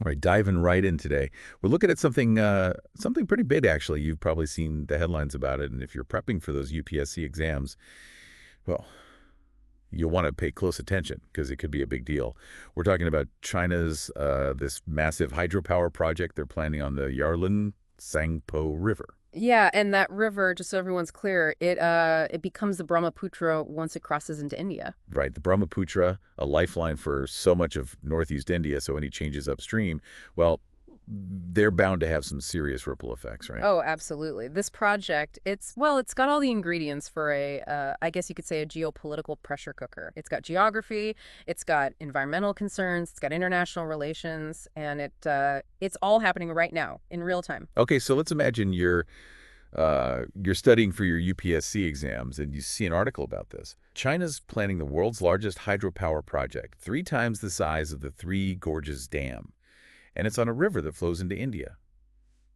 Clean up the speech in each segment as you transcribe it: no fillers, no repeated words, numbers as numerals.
All right, diving right in today. We're looking at something pretty big, actually. You've probably seen the headlines about it, and if you're prepping for those UPSC exams, well, you'll want to pay close attention because it could be a big deal. We're talking about China's this massive hydropower project they're planning on the Yarlung Tsangpo River. Yeah, and that river, just so everyone's clear, it becomes the Brahmaputra once it crosses into India. Right, the Brahmaputra, a lifeline for so much of northeast India, so any changes upstream, well, they're bound to have some serious ripple effects, right? Oh, absolutely. This project, it's got all the ingredients for I guess you could say a geopolitical pressure cooker. It's got geography, it's got environmental concerns, it's got international relations, and it's all happening right now in real time. Okay, so let's imagine you're studying for your UPSC exams and you see an article about this. China's planning the world's largest hydropower project, 3 times the size of the Three Gorges Dam. And it's on a river that flows into India.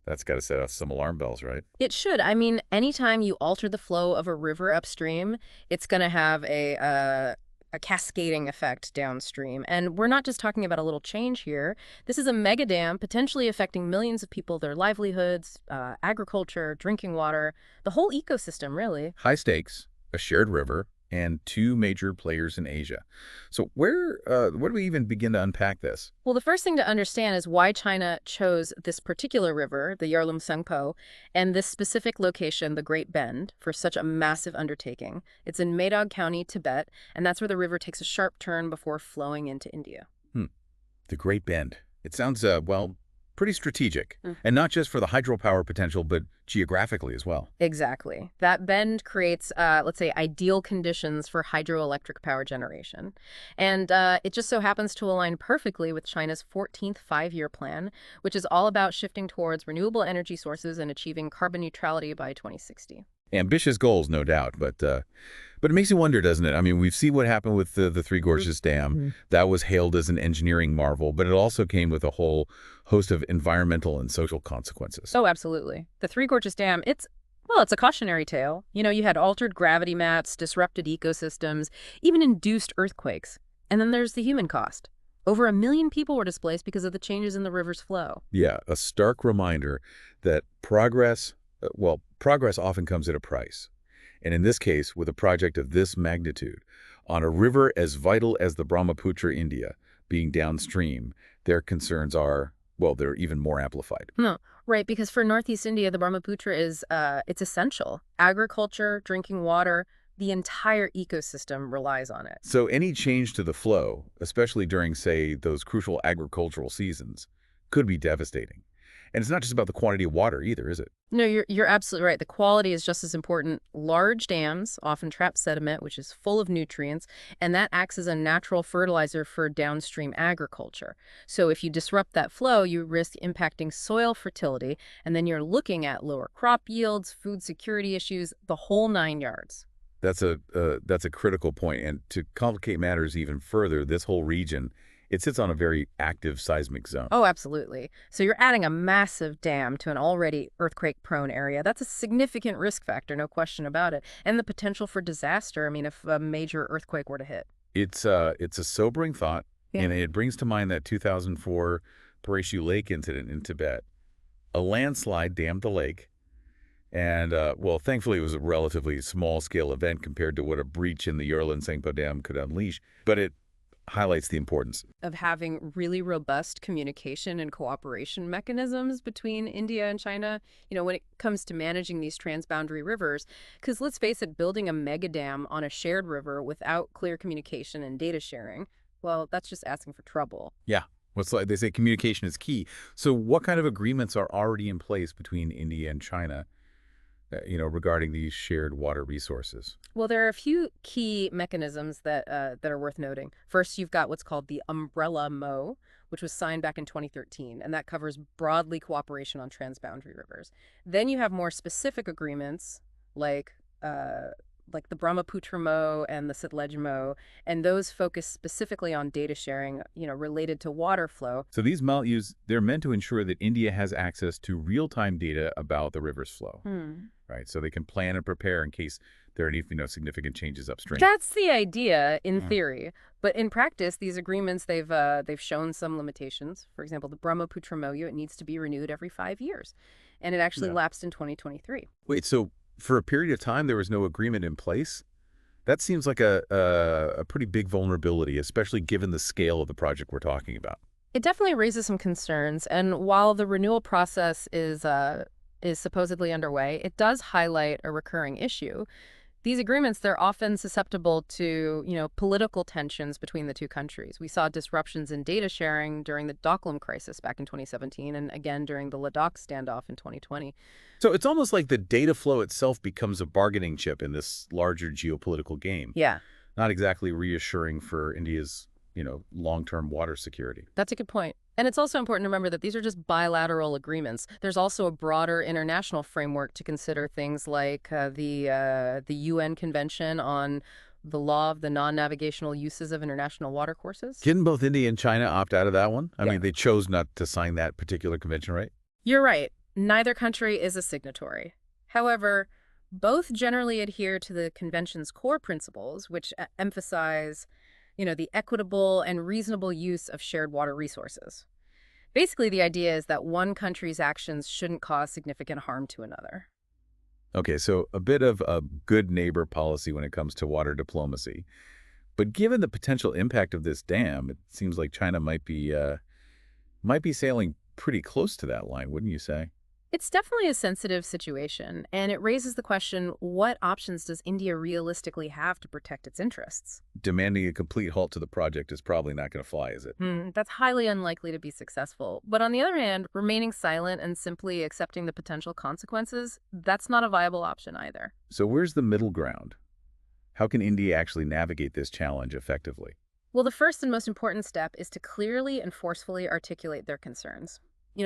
That's got to set off some alarm bells, right? It should. I mean, anytime you alter the flow of a river upstream, it's going to have a cascading effect downstream. And we're not just talking about a little change here. This is a mega dam potentially affecting millions of people, their livelihoods, agriculture, drinking water, the whole ecosystem, really. High stakes, a shared river, and 2 major players in Asia. So where do we even begin to unpack this? Well, the first thing to understand is why China chose this particular river, the Yarlung Tsangpo, and this specific location, the Great Bend, for such a massive undertaking. It's in Maydog County, Tibet, and that's where the river takes a sharp turn before flowing into India. The Great Bend. It sounds, well, pretty strategic. Mm. And not just for the hydropower potential, but geographically as well. Exactly. That bend creates, let's say, ideal conditions for hydroelectric power generation. And it just so happens to align perfectly with China's 14th five-year plan, which is all about shifting towards renewable energy sources and achieving carbon neutrality by 2060. Ambitious goals, no doubt, but it makes you wonder, doesn't it? I mean, we've seen what happened with the Three Gorges Dam. Mhm. That was hailed as an engineering marvel, but it also came with a whole host of environmental and social consequences. Oh, absolutely. The Three Gorges Dam, it's a cautionary tale. You know, you had altered gravity maps, disrupted ecosystems, even induced earthquakes. And then there's the human cost. Over 1 million people were displaced because of the changes in the river's flow. Yeah, a stark reminder that progress often comes at a price. And in this case, with a project of this magnitude, on a river as vital as the Brahmaputra, India, being downstream, their concerns are, well, they're even more amplified. No, right, because for Northeast India, the Brahmaputra it's essential. Agriculture, drinking water, the entire ecosystem relies on it. So any change to the flow, especially during, say, those crucial agricultural seasons, could be devastating. And it's not just about the quantity of water either, is it? No, you're absolutely right. The quality is just as important. Large dams often trap sediment, which is full of nutrients, and that acts as a natural fertilizer for downstream agriculture. So if you disrupt that flow, you risk impacting soil fertility, and then you're looking at lower crop yields, food security issues, the whole 9 yards. That's a critical point. And to complicate matters even further, this whole region, it sits on a very active seismic zone. Oh, absolutely. So you're adding a massive dam to an already earthquake-prone area. That's a significant risk factor, no question about it. And the potential for disaster, I mean, if a major earthquake were to hit. It's a sobering thought, Yeah. and it brings to mind that 2004 Parachute Lake incident in Tibet. A landslide dammed the lake, and, well, thankfully it was a relatively small-scale event compared to what a breach in the Yarlung Tsangpo Dam could unleash, but it highlights the importance. Of having really robust communication and cooperation mechanisms between India and China, when it comes to managing these transboundary rivers. Because let's face it, building a mega dam on a shared river without clear communication and data sharing, well, that's just asking for trouble. Yeah. What's like they say communication is key. So what kind of agreements are already in place between India and China, regarding these shared water resources? Well, there are a few key mechanisms that are worth noting. First, you've got what's called the Umbrella MO, which was signed back in 2013, and that covers broadly cooperation on transboundary rivers. Then you have more specific agreements like the Brahmaputra MO and the Sutlej MO, and those focus specifically on data sharing, related to water flow. So these MOUs, they're meant to ensure that India has access to real-time data about the river's flow, right? So they can plan and prepare in case there are any, significant changes upstream. That's the idea in Mm. theory, but in practice, these agreements they've shown some limitations. For example, the Brahmaputra MOU, it needs to be renewed every 5 years, and it actually Yeah. lapsed in 2023. Wait, so for a period of time, there was no agreement in place? That seems like a pretty big vulnerability, especially given the scale of the project we're talking about. It definitely raises some concerns, and while the renewal process is supposedly underway, it does highlight a recurring issue. These agreements, they're often susceptible to, political tensions between the two countries. We saw disruptions in data sharing during the Doklam crisis back in 2017 and again during the Ladakh standoff in 2020. So it's almost like the data flow itself becomes a bargaining chip in this larger geopolitical game. Yeah, Not exactly reassuring for India's, long-term water security. that's a good point. And it's also important to remember that these are just bilateral agreements. There's also a broader international framework to consider things like the UN Convention on the Law of the Non-Navigational Uses of International Watercourses. Didn't both India and China opt out of that one? I Yeah. mean, they chose not to sign that particular convention, right? You're right. Neither country is a signatory. However, both generally adhere to the convention's core principles, which emphasize, the equitable and reasonable use of shared water resources. Basically, the idea is that one country's actions shouldn't cause significant harm to another. Okay, so a bit of a good neighbor policy when it comes to water diplomacy. But given the potential impact of this dam, it seems like China might be sailing pretty close to that line, wouldn't you say? It's definitely a sensitive situation, and it raises the question, what options does India realistically have to protect its interests? Demanding a complete halt to the project is probably not going to fly, is it? That's highly unlikely to be successful. But on the other hand, remaining silent and simply accepting the potential consequences, that's not a viable option either. So where's the middle ground? How can India actually navigate this challenge effectively? Well, the first and most important step is to clearly and forcefully articulate their concerns.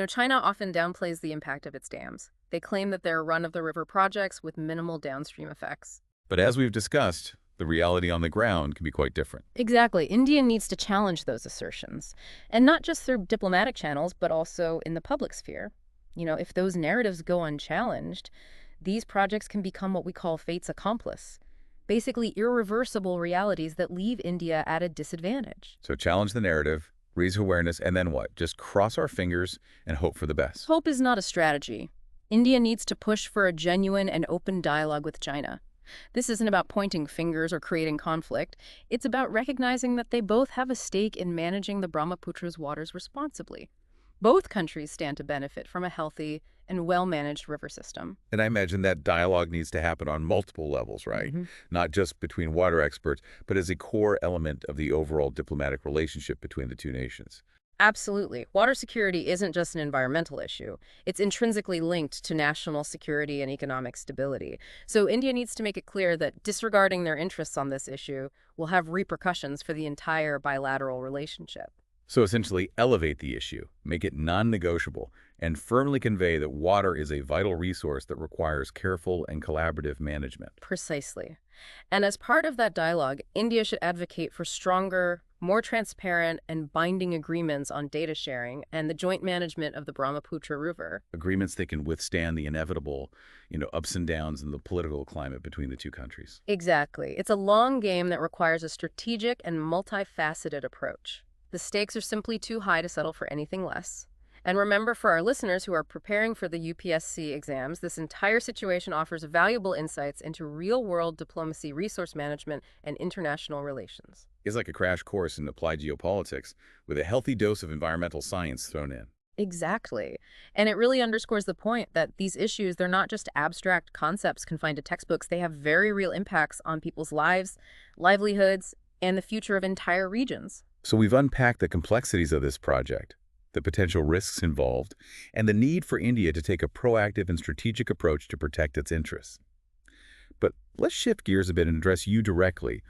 China often downplays the impact of its dams. They claim that they're run-of-the-river projects with minimal downstream effects. But as we've discussed, the reality on the ground can be quite different. Exactly. India needs to challenge those assertions, and not just through diplomatic channels, but also in the public sphere. If those narratives go unchallenged, these projects can become what we call fate's accomplice, basically irreversible realities that leave India at a disadvantage. So challenge the narrative, raise awareness, and then what? Just cross our fingers and hope for the best. Hope is not a strategy. India needs to push for a genuine and open dialogue with China. This isn't about pointing fingers or creating conflict. It's about recognizing that they both have a stake in managing the Brahmaputra's waters responsibly. Both countries stand to benefit from a healthy and well-managed river system. And I imagine that dialogue needs to happen on multiple levels, right? Not just between water experts, but as a core element of the overall diplomatic relationship between the two nations. Absolutely. Water security isn't just an environmental issue. It's intrinsically linked to national security and economic stability. So India needs to make it clear that disregarding their interests on this issue will have repercussions for the entire bilateral relationship. So essentially elevate the issue, make it non-negotiable, and firmly convey that water is a vital resource that requires careful and collaborative management. Precisely. And as part of that dialogue, India should advocate for stronger, more transparent, and binding agreements on data sharing and the joint management of the Brahmaputra River. Agreements that can withstand the inevitable, ups and downs in the political climate between the two countries. Exactly. It's a long game that requires a strategic and multifaceted approach. The stakes are simply too high to settle for anything less. And remember, for our listeners who are preparing for the UPSC exams, this entire situation offers valuable insights into real-world diplomacy, resource management, and international relations. It's like a crash course in applied geopolitics with a healthy dose of environmental science thrown in. Exactly. And it really underscores the point that these issues, they're not just abstract concepts confined to textbooks. They have very real impacts on people's lives, livelihoods, and the future of entire regions. So we've unpacked the complexities of this project, the potential risks involved, and the need for India to take a proactive and strategic approach to protect its interests. But let's shift gears a bit and address you directly,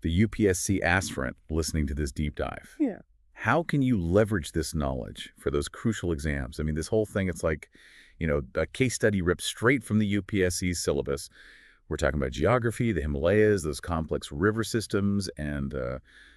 the UPSC aspirant listening to this deep dive. Yeah. How can you leverage this knowledge for those crucial exams? I mean, this whole thing, it's like, a case study ripped straight from the UPSC syllabus. We're talking about geography, the Himalayas, those complex river systems, and,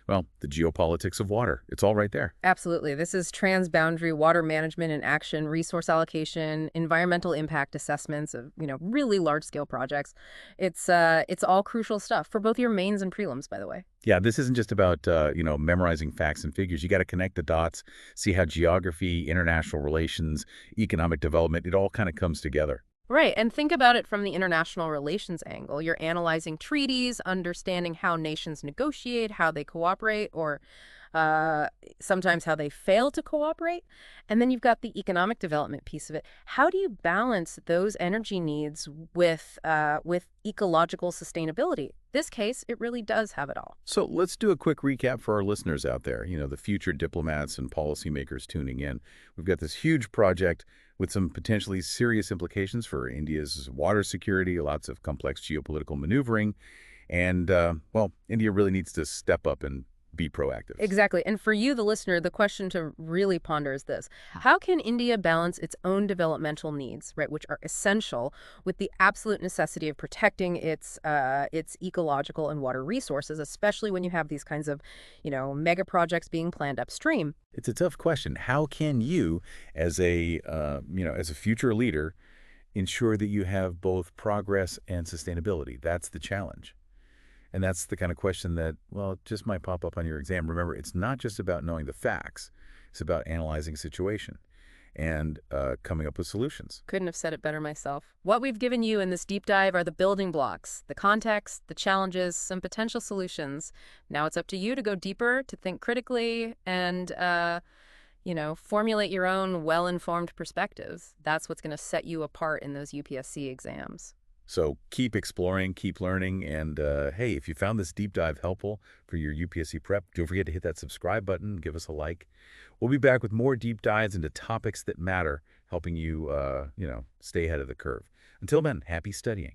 well, the geopolitics of water. It's all right there. Absolutely. This is transboundary water management and action, resource allocation, environmental impact assessments of, really large-scale projects. It's all crucial stuff for both your mains and prelims, by the way. Yeah, this isn't just about, memorizing facts and figures. You got to connect the dots, see how geography, international relations, economic development, it all kind of comes together. Right, and think about it from the international relations angle. You're analyzing treaties, understanding how nations negotiate, how they cooperate, or uh, sometimes how they fail to cooperate. And then you've got the economic development piece of it. How do you balance those energy needs with ecological sustainability? This case, it really does have it all. So let's do a quick recap for our listeners out there, the future diplomats and policymakers tuning in. We've got this huge project with some potentially serious implications for India's water security, lots of complex geopolitical maneuvering, and, well, India really needs to step up and be proactive. Exactly. And for you, the listener, the question to really ponder is this. How can India balance its own developmental needs, right, which are essential, with the absolute necessity of protecting its ecological and water resources, especially when you have these kinds of, mega projects being planned upstream? It's a tough question. How can you, as a future leader, ensure that you have both progress and sustainability? That's the challenge. And that's the kind of question that, well, just might pop up on your exam. Remember, it's not just about knowing the facts. It's about analyzing a situation and coming up with solutions. Couldn't have said it better myself. What we've given you in this deep dive are the building blocks, the context, the challenges, some potential solutions. Now it's up to you to go deeper, to think critically, and, formulate your own well-informed perspectives. That's what's going to set you apart in those UPSC exams. So keep exploring, keep learning, and hey, if you found this deep dive helpful for your UPSC prep, don't forget to hit that subscribe button, give us a like. We'll be back with more deep dives into topics that matter, helping you, stay ahead of the curve. Until then, happy studying.